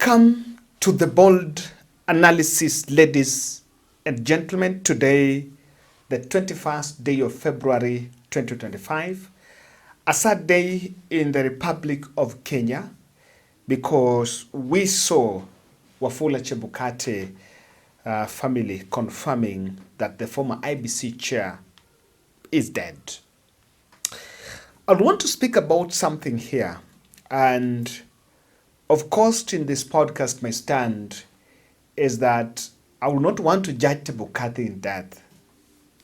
Welcome to the bold analysis, ladies and gentlemen. Today, the 21st day of February 2025, a sad day in the Republic of Kenya because we saw Wafula Chebukati family confirming that the former IEBC chair is dead. I want to speak about something here, and of course, in this podcast, my stand is that I will not want to judge Chebukati in death.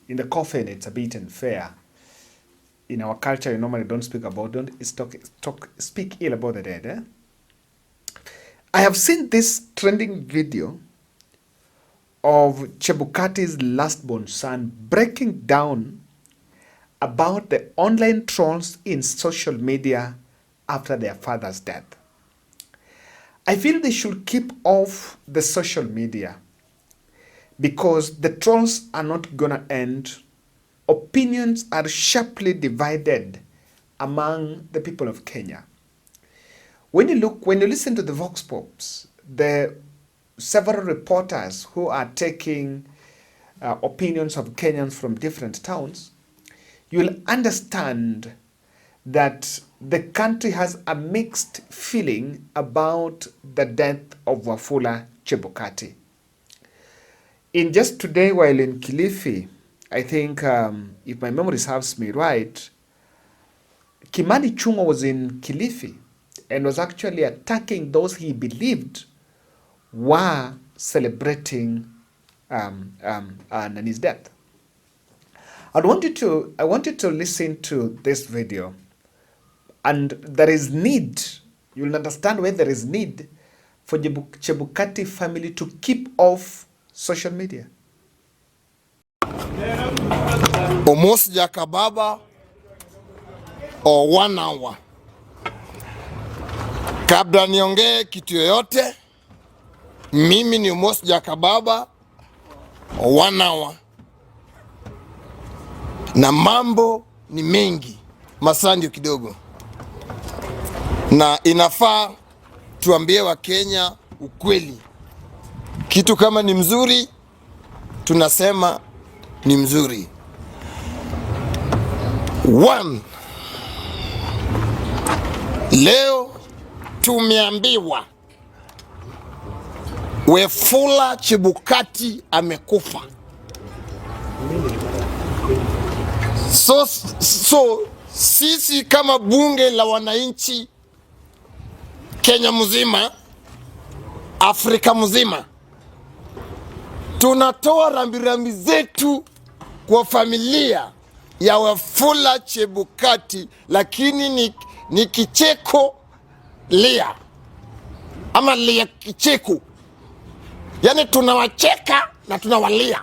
In the coffin, it's a bit unfair. In our culture, you normally don't speak speak ill about the dead. I have seen this trending video of Chebukati's last-born son breaking down about the online trolls in social media after their father's death. I feel they should keep off the social media because the trolls are not gonna end. Opinions are sharply divided among the people of Kenya. When you listen to the Vox Pops, the several reporters who are taking opinions of Kenyans from different towns, you will understand that the country has a mixed feeling about the death of Wafula Chebukati. In just today, while in Kilifi, I think, if my memory serves me right, Kimani Chungwa was in Kilifi and was actually attacking those he believed were celebrating Nani's death. I want you to listen to this video. And there is need, you'll understand where there is need for the Chebukati family to keep off social media. Almost Jakababa or 1 hour. Kabla niongee kitu yoyote, mimi ni almost Jakababa or 1 hour. Na mambo ni mengi, masaa ndio kidogo. Na inafaa tuambie wa Kenya ukweli. Kitu kama ni mzuri, tunasema ni mzuri. 1. Leo tumeambiwa Wafula Chebukati amekufa. So sisi kama bunge la wananchi Kenya mzima, Afrika mzima, tunatoa rambirambi zetu kwa familia ya Wafula Chebukati, lakini ni kicheko lia, ama lia kicheko. Yani tunawacheka na tunawalia.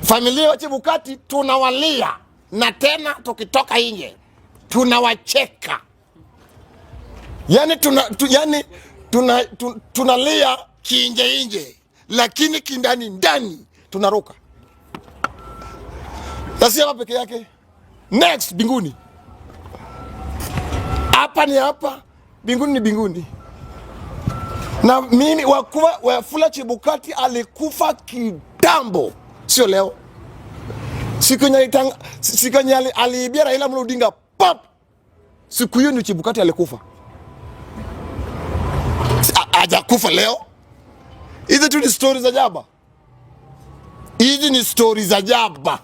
Familia wa Chebukati tunawalia, na tena tukitoka nje tunawacheka. Yani tunalia kiinje nje, lakini kindani ndani tunaruka. Tasema peke yake. Next, binguni. Hapa ni hapa, binguni ni binguni. Na mimi Wafula Chebukati alikufa kitambo, sio leo. Siku yenye aliibia Raila Odinga pop, siku hiyo ndio Chebukati alikufa. Hajakufa leo. Hizi tu ni stories za jaba. Hizi ni stories za jaba.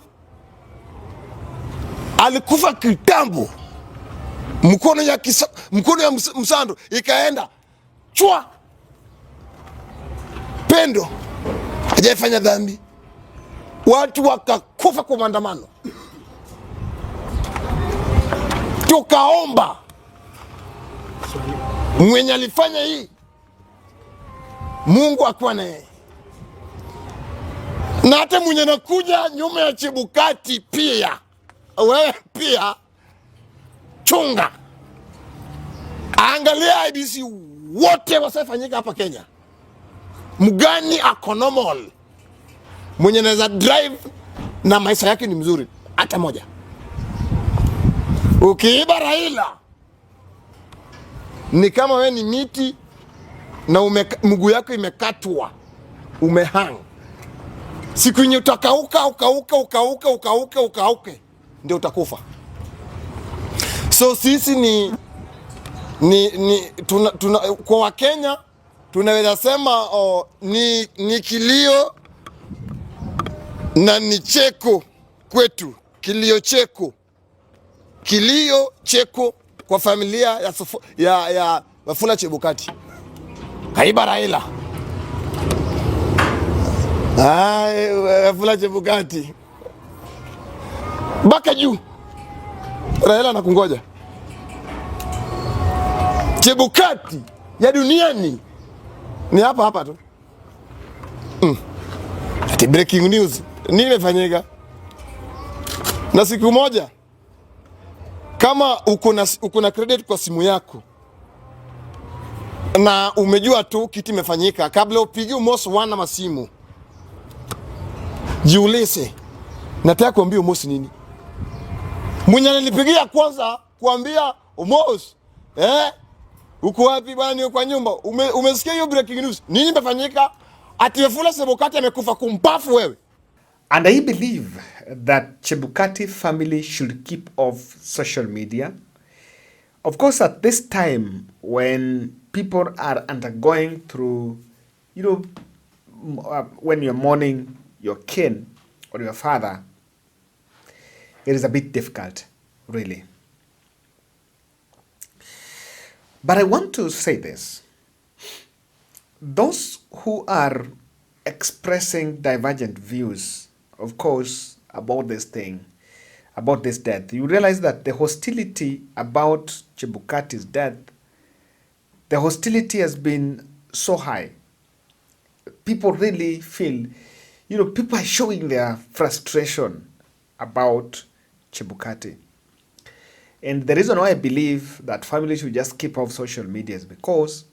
Alikufa kitambo. Mkono ya msando ikaenda chua. Pendo hajafanya dhambi. Watu wakakufa kwa maandamano. Tukaomba mwenye alifanya hii Mungu akuwa naye. Na hata mwenye nakuja nyuma ya Chebukati pia, wewe pia chunga. Angalia IEBC wote wasifanyika hapa Kenya. Mgani akonomal mwenye naweza drive na maisha yake ni mzuri hata moja. Ukiiba Raila ni kama we ni miti na mguu yako imekatwa, umehang, siku yenye ukauke ndio utakufa. So sisi kwa Wakenya tunaweza sema ni kilio na ni cheko kwetu, kilio cheko kwa familia ya Wafula Chebukati. Kaiba Raila. Wafula Chebukati. Baka juu. Raila anakungoja. Chebukati ya duniani ni hapa tu. Ati breaking news. Nini imefanyika? Na siku moja kama uko na credit kwa simu yako na umejua tu kitu imefanyika, kabla upige umosi wana masimu, jiulize, nataka kuambia umosi nini? Mwenye nilipigia kwanza kuambia umosi, uko wapi bwana, uko kwa nyumba, umesikia hiyo breaking news? Nini imefanyika? Ati Wafula Chebukati amekufa kumpafu wewe. And I believe that Chebukati family should keep off social media. Of course, at this time when people are undergoing through, when you're mourning your kin or your father, it is a bit difficult, really. But I want to say this. Those who are expressing divergent views, of course, about this thing, about this death, you realize that the hostility about Chebukati's death, the hostility has been so high. People really feel, people are showing their frustration about Chebukati. And the reason why I believe that families should just keep off social media is because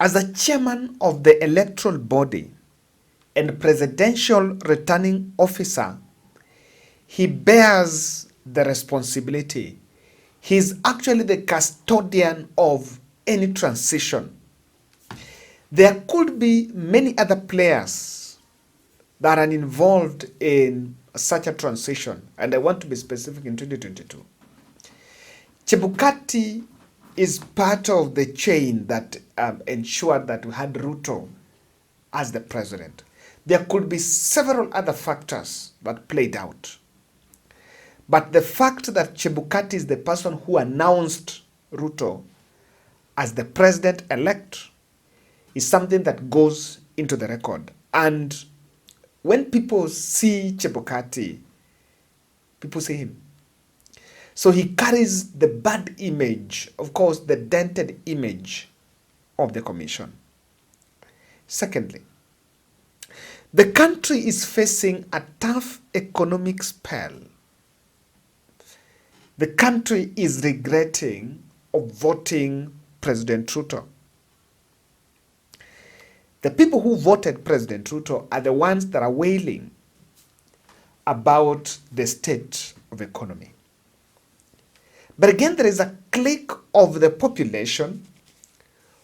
as a chairman of the electoral body and presidential returning officer, he bears the responsibility. He's actually the custodian of any transition. There could be many other players that are involved in such a transition, and I want to be specific in 2022. Chebukati is part of the chain that ensured that we had Ruto as the president. There could be several other factors that played out. But the fact that Chebukati is the person who announced Ruto as the president-elect is something that goes into the record. And when people see Chebukati, people see him. So he carries the bad image, of course, the dented image of the commission. Secondly, the country is facing a tough economic spell. The country is regretting of voting President Ruto. The people who voted President Ruto are the ones that are wailing about the state of economy. But again, there is a clique of the population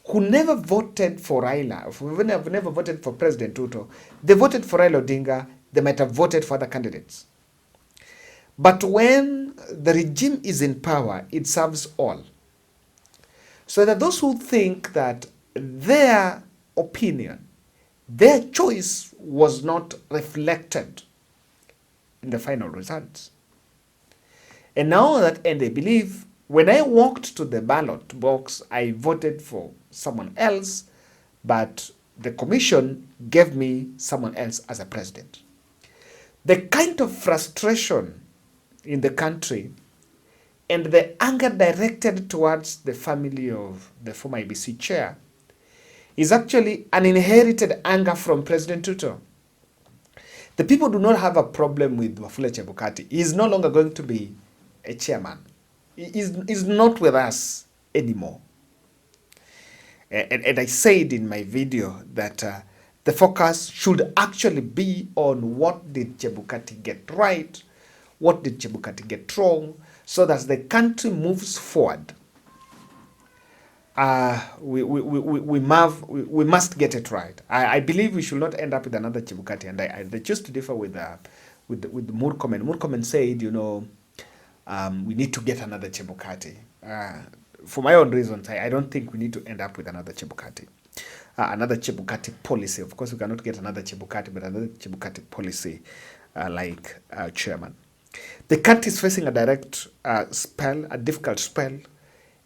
who never voted for Raila, who never voted for President Ruto. They voted for Raila Odinga. They might have voted for other candidates. But when the regime is in power, it serves all. So that those who think that their opinion, their choice was not reflected in the final results. And now that, and they believe, when I walked to the ballot box, I voted for someone else, but the commission gave me someone else as a president. The kind of frustration in the country and the anger directed towards the family of the former IEBC chair is actually an inherited anger from President Ruto. The people do not have a problem with Wafula Chebukati. He is no longer going to be a chairman. He is not with us anymore. And I said in my video that the focus should actually be on what did Chebukati get right, what did Chebukati get wrong, so that the country moves forward we must get it right. I believe we should not end up with another Chebukati, and I choose to differ with Murkomen. Murkomen said, we need to get another Chebukati. For my own reasons, I don't think we need to end up with another Chebukati. Another Chebukati policy. Of course, we cannot get another Chebukati, but another Chebukati policy like chairman. The country is facing a direct spell, a difficult spell,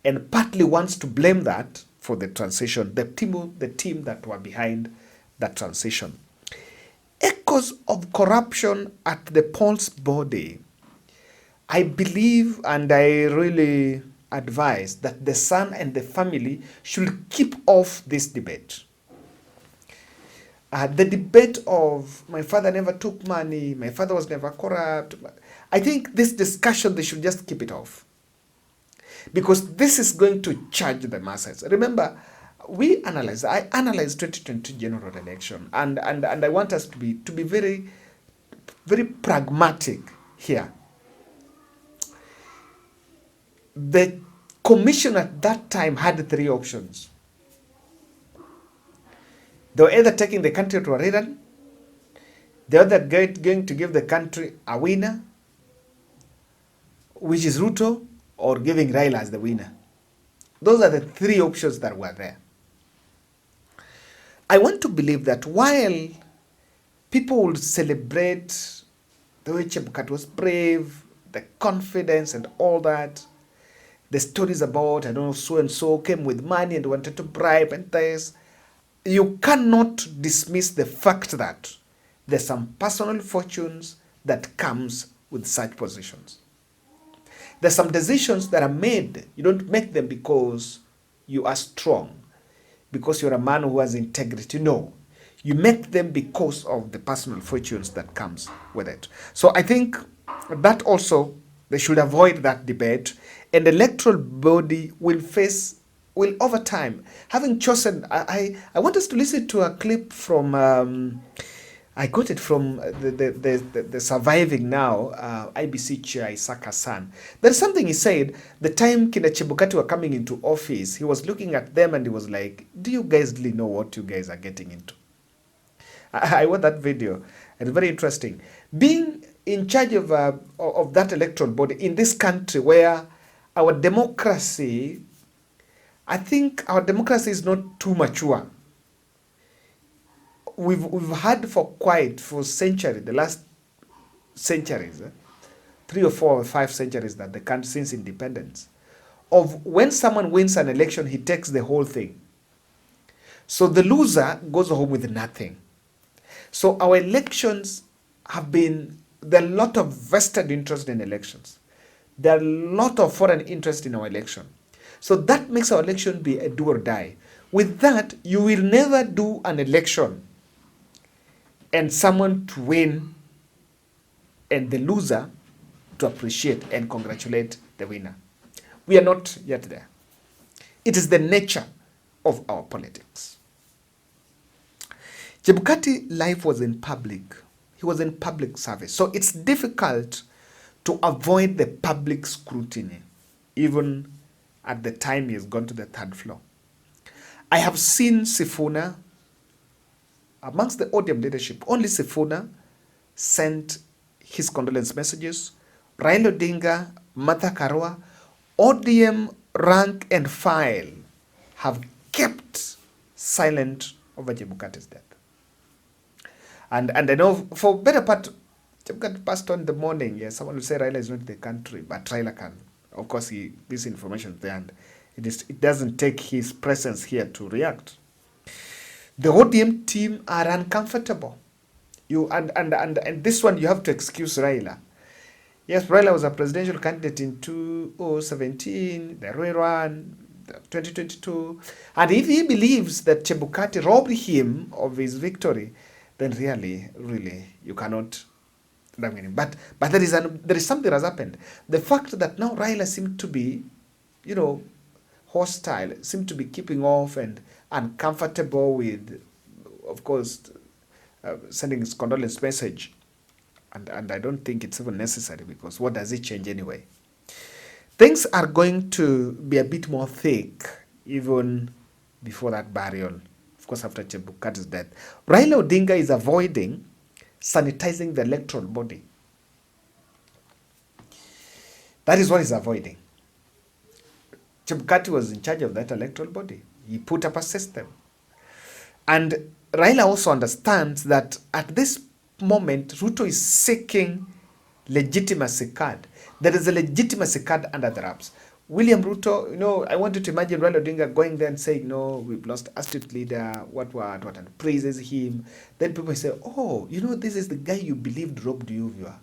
and partly wants to blame that for the transition, the team that were behind that transition. Echoes of corruption at the polls body. I believe and I really advise that the son and the family should keep off this debate. The debate of my father never took money, my father was never corrupt. I think this discussion, they should just keep it off. Because this is going to charge the masses. Remember, I analyzed 2022 general election, and I want us to be very, very pragmatic here. The commission at that time had three options. They were either taking the country to a rerun, the other going to give the country a winner, which is Ruto, or giving Raila as the winner. Those are the three options that were there. I want to believe that while people would celebrate the way Chebukati was brave, the confidence and all that, the stories about, I don't know, so-and-so came with money and wanted to bribe and this, you cannot dismiss the fact that there's some personal fortunes that comes with such positions. There's some decisions that are made. You don't make them because you are strong, because you're a man who has integrity. No. You make them because of the personal fortunes that comes with it. So I think that also, they should avoid that debate. And the electoral body will over time, having chosen, I want us to listen to a clip from, I got it from the surviving now IEBC chair Isaac Hassan. There's something he said the time Kina Chebukati were coming into office. He was looking at them and he was like, "Do you guys really know what you guys are getting into?" I watched that video. It's very interesting. Being in charge of that electoral body in this country where our democracy, I think our democracy is not too mature. We've had for centuries, the last centuries, 3 or 4 or 5 centuries that the country since independence, of when someone wins an election, he takes the whole thing. So the loser goes home with nothing. So our elections have been, there are a lot of vested interest in elections. There are a lot of foreign interest in our election. So that makes our election be a do or die. With that, you will never do an election and someone to win and the loser to appreciate and congratulate the winner. We are not yet there. It is the nature of our politics. Chebukati life was in public. He was in public service. So it's difficult to avoid the public scrutiny, even at the time he has gone to the 3rd floor. I have seen Sifuna, amongst the ODM leadership, only Sifuna sent his condolence messages. Raila Odinga, Martha Karua, ODM rank and file have kept silent over Chebukati's death. And I know for better part, Chebukati passed on in the morning. Yes, someone will say Raila is not in the country, but Raila can. Of course, this information is there, and it doesn't take his presence here to react. The ODM team are uncomfortable. And this one you have to excuse Raila. Yes, Raila was a presidential candidate in 2017, the rerun, 2022. And if he believes that Chebukati robbed him of his victory, then really, you cannot blame him. But there is something that has happened. The fact that now Raila seemed to be, hostile, seemed to be keeping off and uncomfortable with, of course, sending his condolence message. And I don't think it's even necessary, because what does it change anyway? Things are going to be a bit more thick even before that burial, of course after Chebukati's death. Raila Odinga is avoiding sanitizing the electoral body. That is what he's avoiding. Chebukati was in charge of that electoral body. He put up a system. And Raila also understands that at this moment, Ruto is seeking legitimacy card. There is a legitimacy card under the wraps. William Ruto, I want you to imagine Raila Odinga going there and saying, no, we've lost a state leader, what, and praises him. Then people say, oh, this is the guy you believed robbed you of your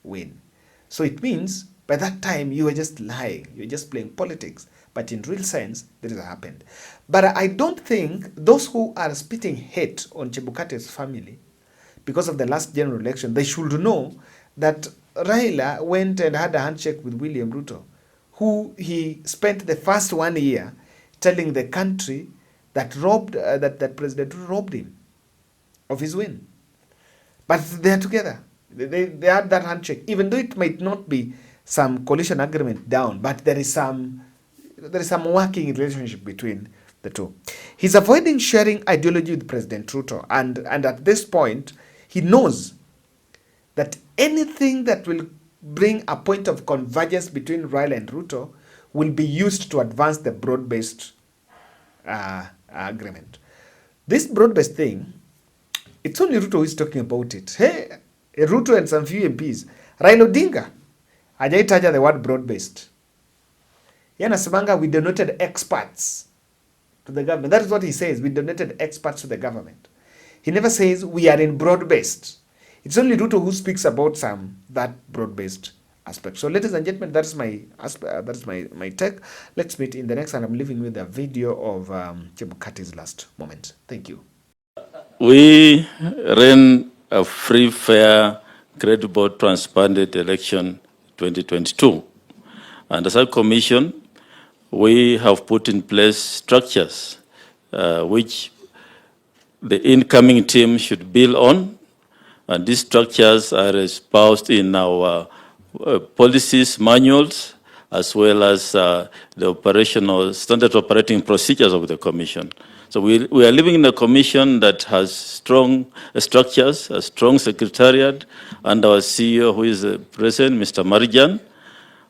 win. So it means by that time you were just lying. You were just playing politics. But in real sense, this has happened. But I don't think those who are spitting hate on Chebukati's family because of the last general election, they should know that Raila went and had a handshake with William Ruto, who he spent the first 1 year telling the country that that President Ruto robbed him of his win. But they are together. They had that handshake, even though it might not be some coalition agreement down, but there is some working relationship between the two. He's avoiding sharing ideology with President Ruto, and at this point, he knows that anything that will bring a point of convergence between Raila and Ruto will be used to advance the broad-based agreement. This broad-based thing, it's only Ruto who is talking about it. Hey, Ruto and some few MPs. Raila Odinga hajaitaja the word broad-based. Yanasemanga, we donated experts to the government. That is what he says. We donated experts to the government. He never says we are in broad-based. It's only Ruto who speaks about that broad-based aspect. So, ladies and gentlemen, that is my take. Let's meet in the next, and I'm leaving with a video of Chebukati's last moment. Thank you. We ran a free, fair, credible, transparent election 2022. And as a commission, we have put in place structures which the incoming team should build on. And these structures are espoused in our policies, manuals, as well as the operational standard operating procedures of the commission. So we are living in a commission that has strong structures, a strong secretariat, and our CEO, who is present, Mr. Marjan.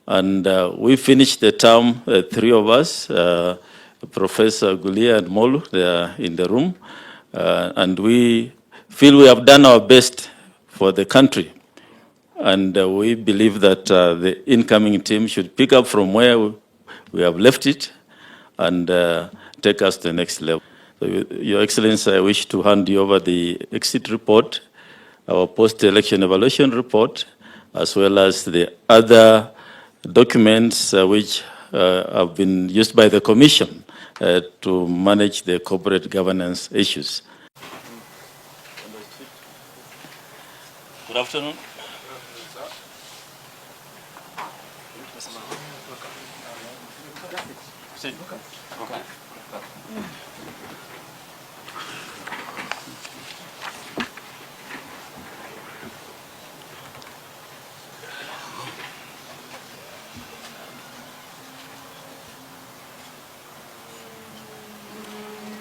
And we finished the term, three of us, Professor Gulia and Molu, they are in the room. And we feel we have done our best for the country. And we believe that the incoming team should pick up from where we have left it and take us to the next level. So, Your Excellency, I wish to hand you over the exit report, our post-election evaluation report, as well as the other documents which have been used by the Commission to manage the corporate governance issues. Good afternoon.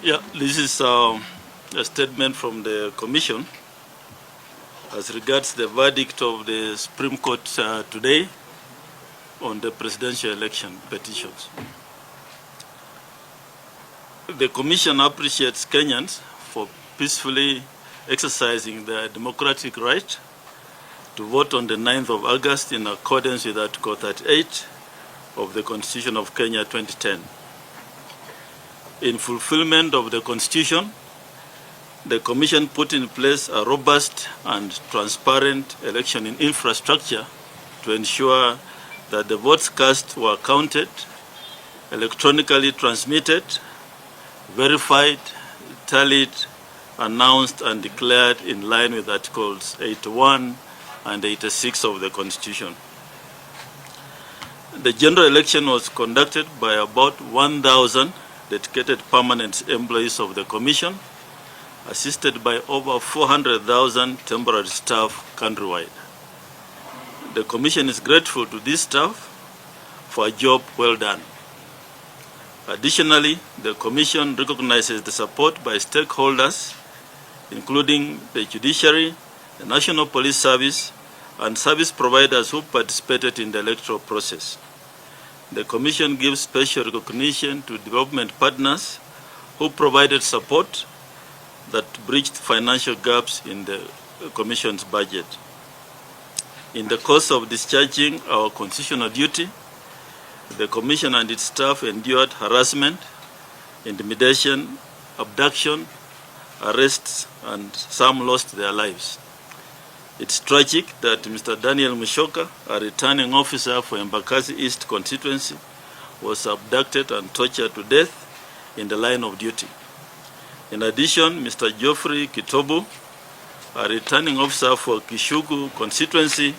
Yeah, this is a statement from the Commission as regards the verdict of the Supreme Court today on the presidential election petitions. The Commission appreciates Kenyans for peacefully exercising their democratic right to vote on the 9th of August in accordance with Article 38 of the Constitution of Kenya 2010. In fulfillment of the Constitution, the Commission put in place a robust and transparent election infrastructure to ensure that the votes cast were counted, electronically transmitted, verified, tallied, announced, and declared in line with Articles 81 and 86 of the Constitution. The general election was conducted by about 1,000 dedicated permanent employees of the Commission, assisted by over 400,000 temporary staff countrywide. The Commission is grateful to this staff for a job well done. Additionally, the Commission recognizes the support by stakeholders, including the judiciary, the National Police Service, and service providers who participated in the electoral process. The Commission gives special recognition to development partners who provided support that bridged financial gaps in the Commission's budget. In the course of discharging our constitutional duty, the Commission and its staff endured harassment, intimidation, abduction, arrests, and some lost their lives. It's tragic that Mr. Daniel Mushoka, a returning officer for Embakasi East constituency, was abducted and tortured to death in the line of duty. In addition, Mr. Geoffrey Kitobu, a returning officer for Kishugu constituency,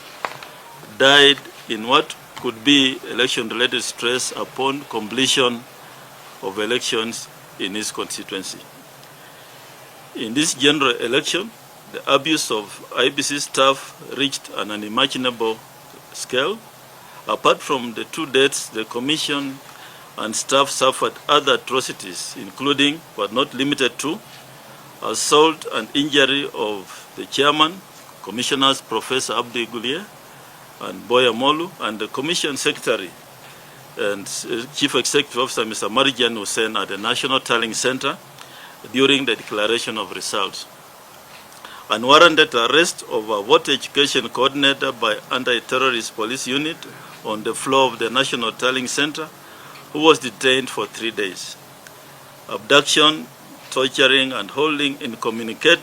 died in what could be election-related stress upon completion of elections in his constituency. In this general election, the abuse of IEBC staff reached an unimaginable scale. Apart from the 2 deaths, the Commission and staff suffered other atrocities, including, but not limited to, assault and injury of the chairman, Commissioners Professor Abdi Gulier and Boya Molu, and the Commission Secretary and Chief Executive Officer Mr. Marijan Hussein at the National Tallying Center during the declaration of results. Unwarranted arrest of a voter education coordinator by anti-terrorist police unit on the floor of the National Tallying Center, who was detained for 3 days. Abduction, torturing, and holding incommunicado